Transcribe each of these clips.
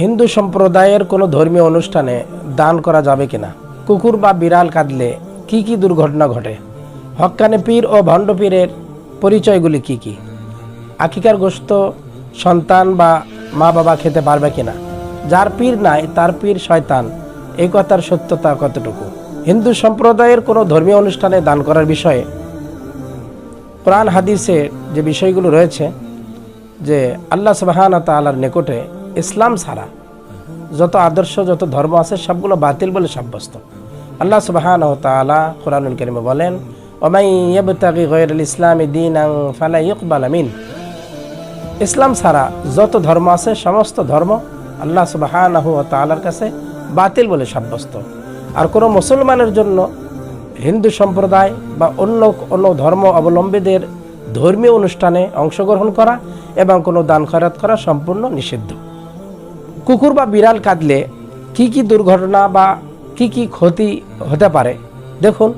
হিন্দু সম্প্রদায়ের কোনো ধর্মীয় অনুষ্ঠানে দান করা যাবে কিনা? কুকুর বা বিড়াল কাঁদলে কি কি দুর্ঘটনা ঘটে? হক্কানি পীর ও ভণ্ড পীরের পরিচয়গুলি কি কি? আকিকার গোশত সন্তান বা মা বাবা খেতে পারবে কিনা? যার পীর নাই তার পীর শয়তান, এই কথার সত্যতা কতটুকু? হিন্দু সম্প্রদায়ের কোনো ধর্মীয় অনুষ্ঠানে দান করার বিষয়ে কোরআন হাদিসে যে বিষয়গুলো রয়েছে, যে আল্লাহ সুবহানাহু ওয়া তাআলার নিকটে ইসলাম ছাড়া যত আদর্শ যত ধর্ম আছে সবগুলো বাতিল বলে সাব্যস্ত। আল্লাহ সুবহানাহু ওয়া তাআলা কোরআনুল কারীমে বলেন, ওয়ামান ইয়াবতাগি গায়রাল ইসলামি দীনান ফালা ইউকবালা মিন। ইসলাম ছাড়া যত ধর্ম আছে সমস্ত ধর্ম আল্লাহ সুবহানাহু ওয়া তাআলার কাছে বাতিল বলে সাব্যস্ত। আর কোনো মুসলমানের জন্য হিন্দু সম্প্রদায় বা অন্য ধর্ম অবলম্বীদের ধর্মীয় অনুষ্ঠানে অংশগ্রহণ করা এবং কোনো দান খয়রাত করা সম্পূর্ণ নিষিদ্ধ। কুকুর বা বিড়াল কাঁদলে কি কি দুর্ঘটনা বা কি কি ক্ষতি হতে পারে? দেখুন,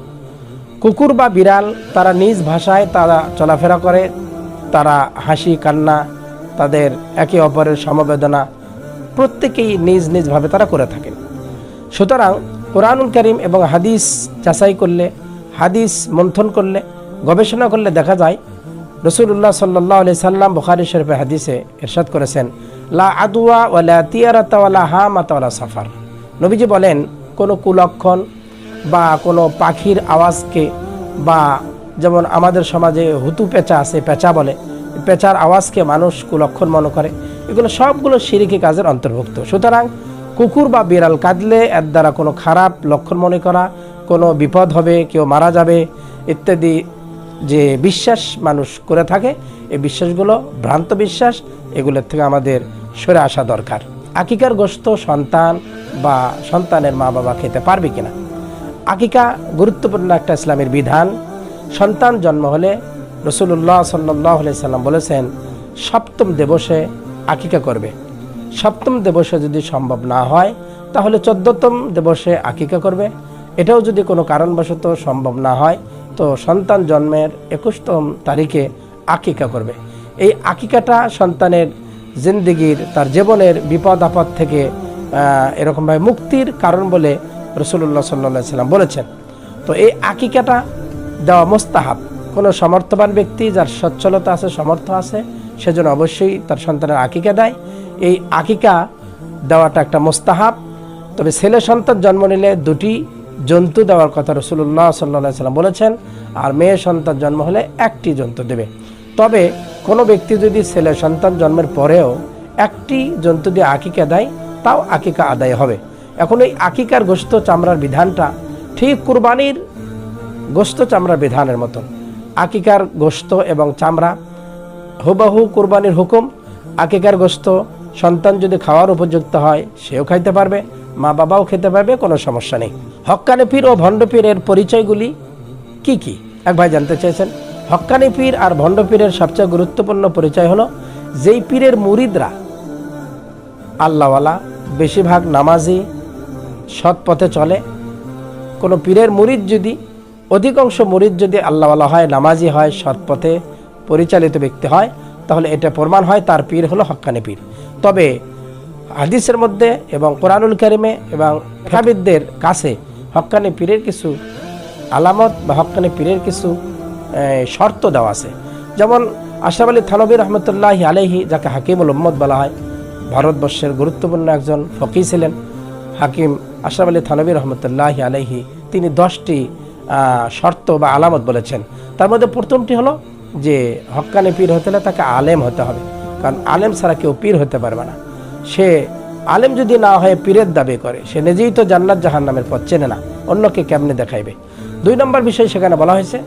কুকুর বা বিড়াল তারা নিজ ভাষায় তারা চলাফেরা করে, তারা হাসি কান্না, তাদের একে অপরের সমবেদনা প্রত্যেকেই নিজ নিজভাবে তারা করে থাকেন। সুতরাং কোরআনুল কারীম এবং হাদিস যাচাই করলে, হাদিস মন্থন করলে, গবেষণা করলে দেখা যায় রাসূলুল্লাহ সাল্লাল্লাহু আলাইহি সাল্লাম বুখারী শরীফে হাদিসে ইরশাদ করেছেন, লা আদওয়া ওয়ালা তিয়ারাতা ওয়ালা হামাতা ওয়ালা সাফার। নবীজি বলেন, কোনো কুলক্ষণ বা কোনো পাখির আওয়াজকে, বা যেমন আমাদের সমাজে হুতু পেঁচা আছে, পেঁচা বলে, পেঁচার আওয়াজকে মানুষ কুলক্ষণ মনে করে, এগুলো সবগুলো শিরকি কাজের অন্তর্ভুক্ত। সুতরাং কুকুর বা বিড়াল কাঁদলে এর দ্বারা কোনো খারাপ লক্ষণ মনে করা, কোনো বিপদ হবে, কেউ মারা যাবে ইত্যাদি যে বিশ্বাস মানুষ করে থাকে, এই বিশ্বাসগুলো ভ্রান্ত বিশ্বাস, এগুলোর থেকে আমাদের সরে আসা দরকার। আকিকার গোশত সন্তান বা সন্তানের মা বাবা খেতে পারবে কিনা? আকিকা গুরুত্বপূর্ণ একটা ইসলামের বিধান। সন্তান জন্ম হলে রাসূলুল্লাহ সাল্লাল্লাহু আলাইহি সাল্লাম বলেছেন, সপ্তম দিবসে আকিকা করবে। সপ্তম দিবসে যদি সম্ভব না হয় তাহলে 14তম দিবসে আকিকা করবে। এটাও যদি কোনো কারণবশত সম্ভব না হয় তো সন্তান জন্মের 21তম তারিখে আকিকা করবে। এই আকিকাটা সন্তানের জিন্দেগির, তার জীবনের বিপদ আপদ থেকে এরকমভাবে মুক্তির কারণ বলে রাসূলুল্লাহ সাল্লাল্লাহু আলাইহি সাল্লাম বলেছেন। তো এই আকিকাটা দেওয়া মুস্তাহাব। কোনো সমর্থবান ব্যক্তি যার সচ্ছলতা আছে, সামর্থ্য আছে, সেজন্য অবশ্যই তার সন্তানের আকিকা দেয়। এই আকিকা দেওয়াটা একটা মুস্তাহাব। তবে ছেলে সন্তান জন্ম নিলে দুটি জন্তু দেওয়ার কথা রাসূলুল্লাহ সাল্লাল্লাহু আলাইহি সাল্লাম বলেছেন, আর মেয়ে সন্তান জন্ম হলে একটি জন্তু দেবে। তবে কোনো ব্যক্তি যদি ছেলে সন্তান জন্মের পরেও একটি জন্তু দিয়ে আকিকা দেয়, তাও আকিকা আদায় হবে। এখন এই আকিকার গোশত চামড়ার বিধানটা ঠিক কুরবানির গোশত চামড়ার বিধানের মতন। আকিকার গোশত এবং চামড়া হুবহু কুরবানির হুকুম। আকিকার গোশত সন্তান যদি খাওয়ার উপযুক্ত হয় সেও খাইতে পারবে, মা বাবাও খেতে পারবে, কোনো সমস্যা নেই। হক্কানি পীর ও ভণ্ড পীরের পরিচয়গুলি কি কি? এক ভাই জানতে চেয়েছেন। হক্কানি পীর আর ভণ্ড পীরের সবচেয়ে গুরুত্বপূর্ণ পরিচয় হলো, যেই পীরের মুরিদরা আল্লাহওয়ালা, বেশিরভাগ নামাজি, সৎ পথে চলে। কোনো পীরের মুরিদ যদি, অধিকাংশ মুরিদ যদি আল্লাহওয়ালা হয়, নামাজি হয়, সৎ পথে পরিচালিত ব্যক্তি হয়, তাহলে এটা প্রমাণ হয় তার পীর হলো হক্কানি পীর। তবে হাদিসের মধ্যে এবং কোরআনুল কারীমে এবং ফিকহবিদদের কাছে হক্কানি পীরের কিছু আলামত বা হক্কানি পীরের কিছু শর্ত দেওয়া আছে। যেমন আশরাফ আলী থানভী রহমতুল্লাহি আলাইহি, যাকে হাকিমুল উম্মত বলা হয়, ভারতবর্ষের গুরুত্বপূর্ণ একজন ফকি ছিলেন হাকিম আশরাফ আলী থানভী রহমতুল্লাহি আলাইহি। তিনি 10টি শর্ত বা আলামত বলেছেন। তার মধ্যে প্রথমটি হলো যে হক্কানি পীর হতে হলে তাকে আলেম হতে হবে, কারণ আলেম ছাড়া কেউ পীর হতে পারবে না। সে আলেম যদি না হয় পীরের দাবি করে, সে নিজেই তো জান্নাত জাহান্নামের পথ চেনে না, অন্যকে কেমনে দেখাইবে। 2 নম্বর বিষয় সেখানে বলা হয়েছে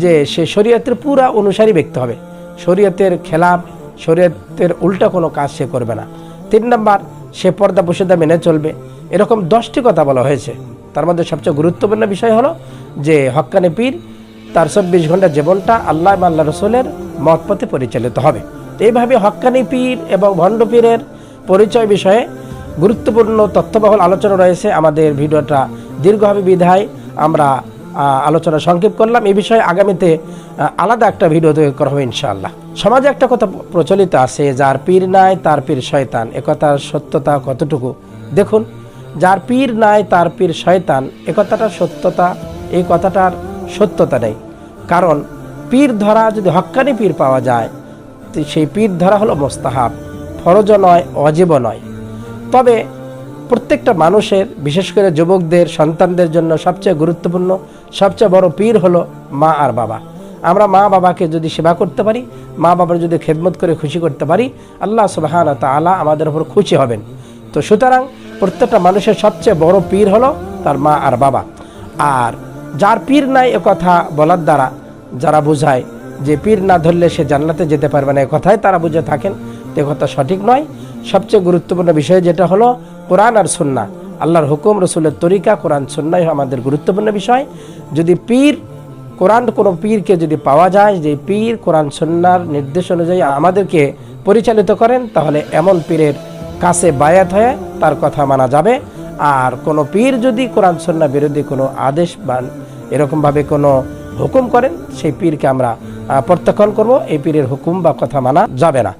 যে সে শরীয়তের পুরা অনুসারী ব্যক্তি হবে, শরীয়তের খেলাফ, শরীয়তের উল্টা কোনো কাজ সে করবে না। 3 নম্বর, সে পর্দা প্রশিদা মেনে চলবে। এরকম 10টি কথা বলা হয়েছে। তার মধ্যে সবচেয়ে গুরুত্বপূর্ণ বিষয় হলো যে হক্কানি পীর তার 24 ঘন্টা জীবনটা আল্লাহ এবং আল্লাহ রসুলের মত পথে পরিচালিত হবে। এইভাবে হক্কানি পীর এবং ভণ্ড পীরের পরিচয় বিষয়ে গুরুত্বপূর্ণ তথ্যবহুল আলোচনা রয়েছে। আমাদের ভিডিওটা দীর্ঘ হবে বিধায় আমরা আলোচনা সংক্ষেপ করলাম। এই বিষয়ে আগামীতে আলাদা একটা ভিডিও তৈরি করা হবে ইনশাআল্লাহ। সমাজে একটা কথা প্রচলিত আছে, যার পীর নাই তার পীর শয়তান। একথার সত্যতা কতটুকু? দেখুন, যার পীর নাই তার পীর শয়তান, একথাটার সত্যতা, এই কথাটার সত্যতা নেই। কারণ পীর ধরা যদি হক্কানি পীর পাওয়া যায়, তো সেই পীর ধরা হলো মোস্তাহাব, ফরজ নয়, অজীব নয়। তবে প্রত্যেকটা মানুষের, বিশেষ করে যুবকদের, সন্তানদের জন্য সবচেয়ে গুরুত্বপূর্ণ, সবচেয়ে বড় পীর হলো মা আর বাবা। আমরা মা বাবাকে যদি সেবা করতে পারি, মা বাবার যদি খেদমত করে খুশি করতে পারি, আল্লাহ সুবহানাহু ওয়া তাআলা আমাদের উপর খুশি হবেন। তো সুতরাং প্রত্যেকটা মানুষের সবচেয়ে বড় পীর হলো তার মা আর বাবা। আর যার পীর নাই এ কথা বলার দ্বারা যারা বোঝায় যে পীর না ধরলে সে জান্নাতে যেতে পারবে না, এ কথায় তারা বুঝে থাকেন, এ কথা সঠিক নয়। সবচেয়ে গুরুত্বপূর্ণ বিষয় যেটা হলো কোরআন আর সুন্নাহ, আল্লাহর হুকুম, রসুলের তরিকা, কোরআন সুন্নাহ আমাদের গুরুত্বপূর্ণ বিষয়। যদি পীর, কোরআন কোনো পীরকে যদি পাওয়া যায় যে পীর কোরআন সুন্নাহর নির্দেশ অনুযায়ী আমাদেরকে পরিচালিত করেন, তাহলে এমন পীরের কাছে বায়াত হয়ে তার কথা মানা যাবে। আর কোনো পীর যদি কোরআন সুন্নাহ বিরোধী কোনো আদেশ বা এরকমভাবে কোনো হুকুম করেন, সেই পীরকে আমরা প্রত্যাখ্যান করব। এই পীরের হুকুম বা কথা মানা যাবে না।